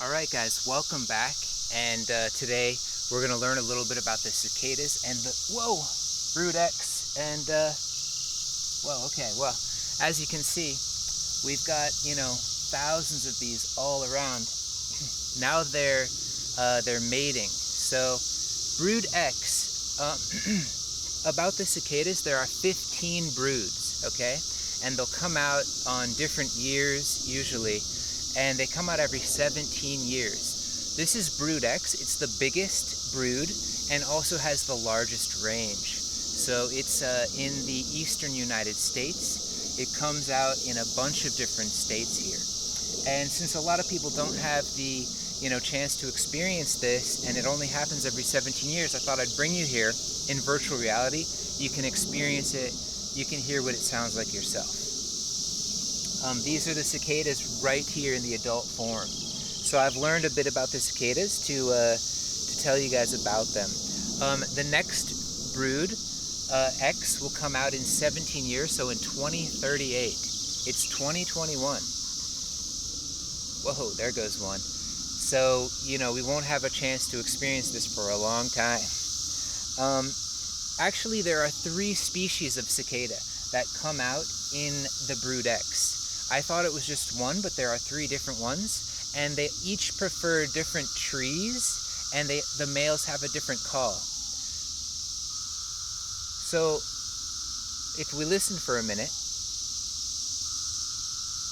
Alright guys, welcome back, and today we're going to learn a little bit about the cicadas and the, whoa, Brood X, and well, as you can see, we've got, thousands of these all around. Now they're mating. So, Brood X, about the cicadas, there are 15 broods, okay? And they'll come out on different years, usually, and they come out every 17 years. This is Brood X. It's the biggest brood and also has the largest range. So it's in the eastern United States. It comes out in a bunch of different states here. And since a lot of people don't have the chance to experience this, and it only happens every 17 years, I thought I'd bring you here in virtual reality. You can experience it. You can hear what it sounds like yourself. These are the cicadas right here in the adult form. So I've learned a bit about the cicadas to tell you guys about them. The next brood, X, will come out in 17 years, so in 2038. It's 2021. Whoa, there goes one. So, we won't have a chance to experience this for a long time. Actually, there are 3 species of cicada that come out in the Brood X. I thought it was just one, but there are 3 different ones, and they each prefer different trees, and the males have a different call. So, if we listen for a minute,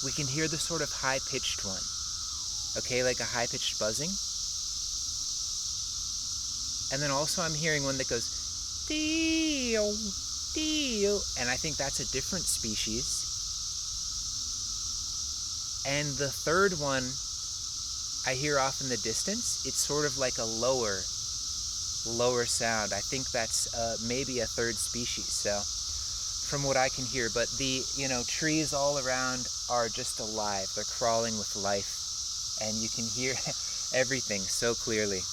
we can hear the sort of high-pitched one, okay, like a high-pitched buzzing. And then also I'm hearing one that goes, dee-o, dee-o, and I think that's a different species. And the third one I hear off in the distance, it's sort of like a lower sound. I think that's maybe a third species, so from what I can hear. But the trees all around are just alive. They're crawling with life, and you can hear everything so clearly.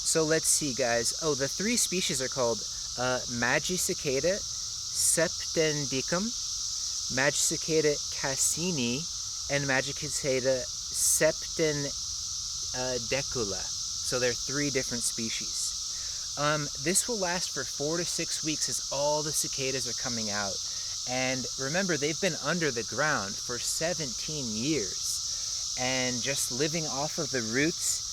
So let's see, guys. Oh, the 3 species are called Magicicada septendicum, Magicicada cassini, and Magicicada septendecula. So they're 3 different species. This will last for 4 to 6 weeks as all the cicadas are coming out. And remember, they've been under the ground for 17 years and just living off of the roots,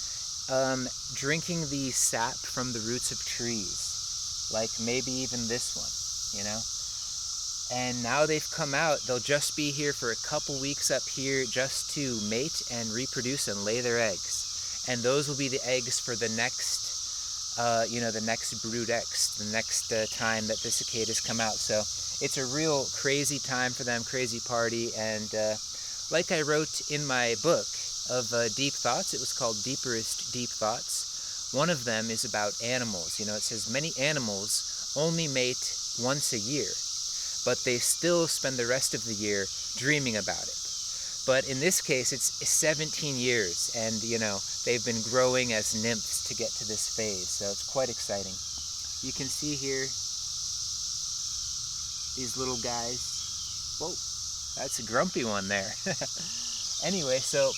drinking the sap from the roots of trees, like maybe even this one, And now they've come out. They'll just be here for a couple weeks up here just to mate and reproduce and lay their eggs. And those will be the eggs for the next, the next Brood X, the next time that the cicadas come out. So it's a real crazy time for them, crazy party. And like I wrote in my book of Deep Thoughts, it was called Deeperest Deep Thoughts. One of them is about animals. It says many animals only mate once a year, but they still spend the rest of the year dreaming about it. But in this case, it's 17 years, and, they've been growing as nymphs to get to this phase, so it's quite exciting. You can see here these little guys. Whoa, that's a grumpy one there. Anyway, so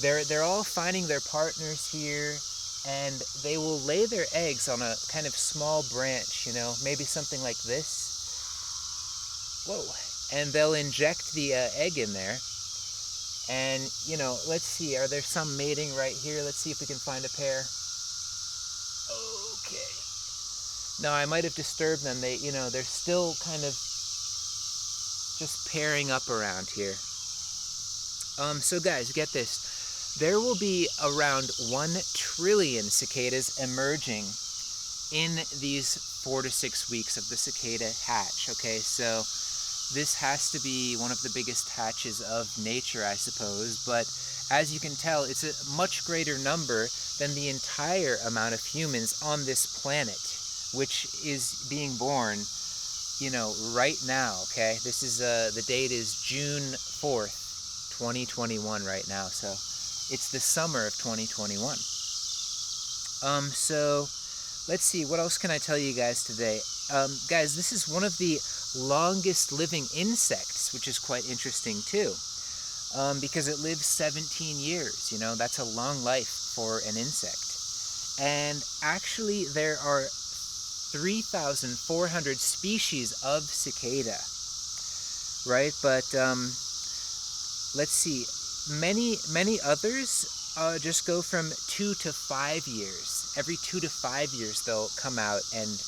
they're all finding their partners here, and they will lay their eggs on a kind of small branch, maybe something like this. Whoa. And they'll inject the egg in there. And, let's see, are there some mating right here? Let's see if we can find a pair. Okay. No, I might have disturbed them. They're still kind of just pairing up around here. So guys, get this. There will be around 1 trillion cicadas emerging in these 4 to 6 weeks of the cicada hatch, okay? So this has to be one of the biggest hatches of nature, I suppose, but as you can tell, it's a much greater number than the entire amount of humans on this planet, which is being born, right now, okay? This is, the date is June 4th, 2021 right now, so it's the summer of 2021. So let's see, what else can I tell you guys today? Guys, this is one of the longest living insects, which is quite interesting too. because it lives 17 years. You know, that's a long life for an insect. And actually, there are 3,400 species of cicada, right? But let's see, many others just go from 2 to 5 years. Every 2 to 5 years they'll come out and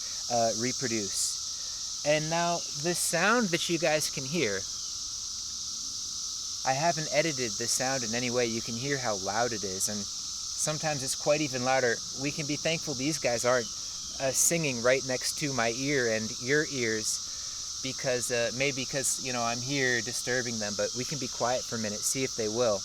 reproduce. And now the sound that you guys can hear, I haven't edited the sound in any way. You can hear how loud it is, and sometimes it's quite even louder. We can be thankful these guys aren't singing right next to my ear and your ears, because maybe because, you know, I'm here disturbing them. But we can be quiet for a minute, see if they will.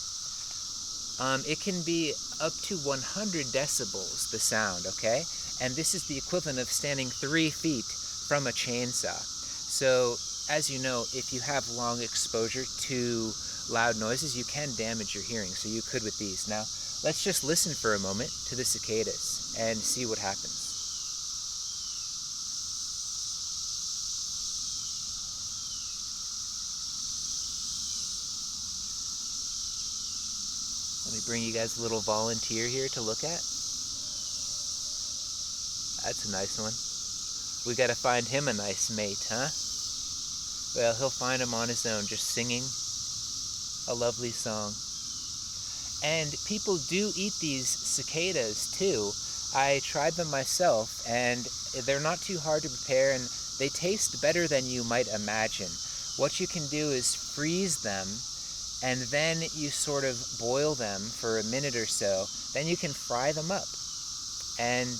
It can be up to 100 decibels, the sound, okay? And this is the equivalent of standing 3 feet from a chainsaw. So, as you know, if you have long exposure to loud noises, you can damage your hearing, so you could with these. Now, let's just listen for a moment to the cicadas and see what happens. Let me bring you guys a little volunteer here to look at. That's a nice one. We gotta find him a nice mate, huh? Well, he'll find him on his own, just singing a lovely song. And people do eat these cicadas too. I tried them myself, and they're not too hard to prepare, and they taste better than you might imagine. What you can do is freeze them, and then you sort of boil them for a minute or so. Then you can fry them up. And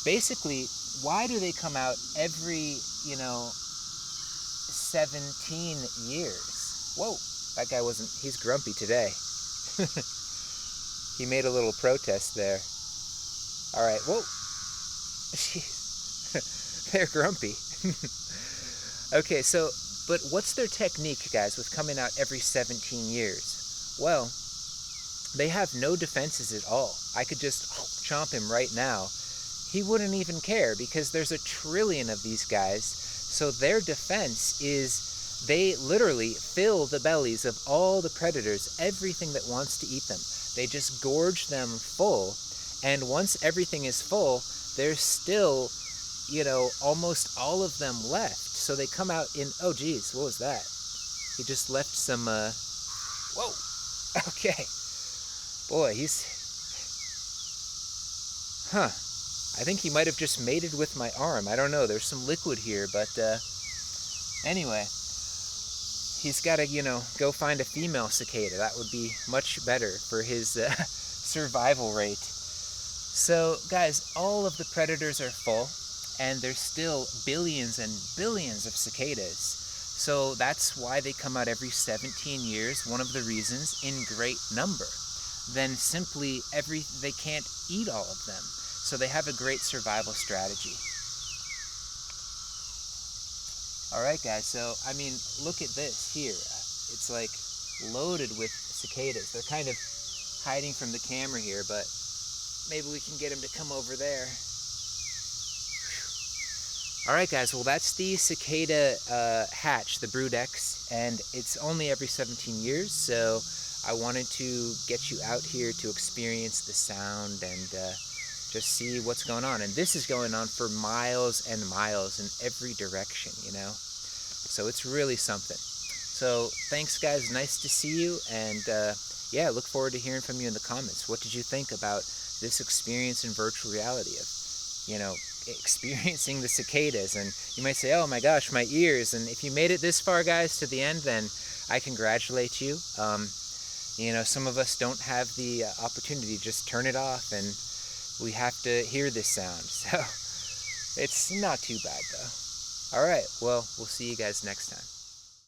basically, why do they come out every, 17 years? Whoa, that guy he's grumpy today. He made a little protest there. All right, whoa. Jeez, they're grumpy. Okay, so, but what's their technique, guys, with coming out every 17 years? Well, they have no defenses at all. I could just chomp him right now. He wouldn't even care, because there's 1 trillion of these guys. So their defense is they literally fill the bellies of all the predators, everything that wants to eat them. They just gorge them full, and once everything is full, there's still, almost all of them left. So they come out in, oh geez, what was that? He just left some, whoa, okay. Boy, I think he might have just mated with my arm. I don't know, there's some liquid here, but anyway. He's got to, go find a female cicada. That would be much better for his survival rate. So, guys, all of the predators are full, and there's still billions and billions of cicadas. So that's why they come out every 17 years, one of the reasons, in great number. Then simply they can't eat all of them. So they have a great survival strategy. All right, guys, so, look at this here. It's like loaded with cicadas. They're kind of hiding from the camera here, but maybe we can get them to come over there. All right, guys, well, that's the cicada hatch, the brood X, and it's only every 17 years, so I wanted to get you out here to experience the sound and just see what's going on. And this is going on for miles and miles in every direction, So it's really something. So thanks, guys. Nice to see you. And yeah, look forward to hearing from you in the comments. What did you think about this experience in virtual reality of, experiencing the cicadas? And you might say, oh my gosh, my ears. And if you made it this far, guys, to the end, then I congratulate you. Some of us don't have the opportunity to just turn it off, and we have to hear this sound, so it's not too bad though. All right, well, we'll see you guys next time.